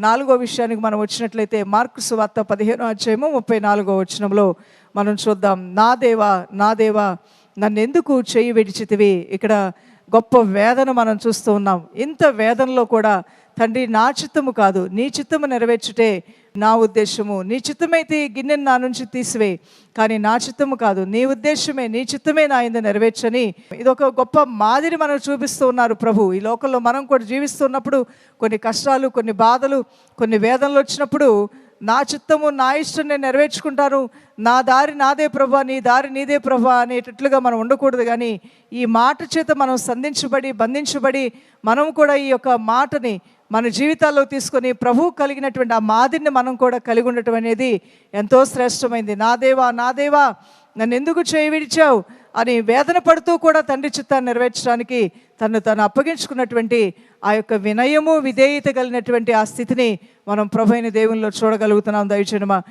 నాలుగో విషయానికి మనం వచ్చినట్లయితే మార్కు సువార్త 15:34 మనం చూద్దాం. నా దేవా నా దేవా నన్నెందుకు చేయి విడిచితివి. ఇక్కడ గొప్ప వేదన మనం చూస్తూ ఉన్నాం. ఇంత వేదనలో కూడా తండ్రి, నా చిత్తము కాదు నీ చిత్తము నెరవేర్చుటే నా ఉద్దేశము. నీ చిత్తమైతే ఈ గిన్నెను నా నుంచి తీసివే, కానీ నా చిత్తము కాదు, నీ ఉద్దేశమే, నీ చిత్తమే నా యందు నెరవేర్చని ఇదొక గొప్ప మాదిరి మనం చూపిస్తూ ఉన్నారు ప్రభు. ఈ లోకంలో మనం కూడా జీవిస్తున్నప్పుడు కొన్ని కష్టాలు, కొన్ని బాధలు, కొన్ని వేదనలు వచ్చినప్పుడు నా చిత్తము నా ఇష్టం నేను నెరవేర్చుకుంటాను, నా దారి నాదే ప్రభా, నీ దారి నీదే ప్రభా అనేటట్లుగా మనం ఉండకూడదు. కానీ ఈ మాట చేత మనం సంధించబడి బంధించబడి మనం కూడా ఈ యొక్క మాటని మన జీవితాల్లో తీసుకొని ప్రభువు కలిగినటువంటి ఆ మాదిరిని మనం కూడా కలిగి ఉండటం అనేది ఎంతో శ్రేష్టమైంది. నా దేవా నా దేవా నన్ను ఎందుకు చేయి విడిచావు అని వేదన పడుతూ కూడా తండ్రి చిత్తాన్ని నెరవేర్చడానికి తను అప్పగించుకున్నటువంటి ఆ యొక్క వినయము, విధేయత కలిగినటువంటి ఆ స్థితిని మనం ప్రభు అయిన దేవునిలో చూడగలుగుతున్నాం. దయచేయమా.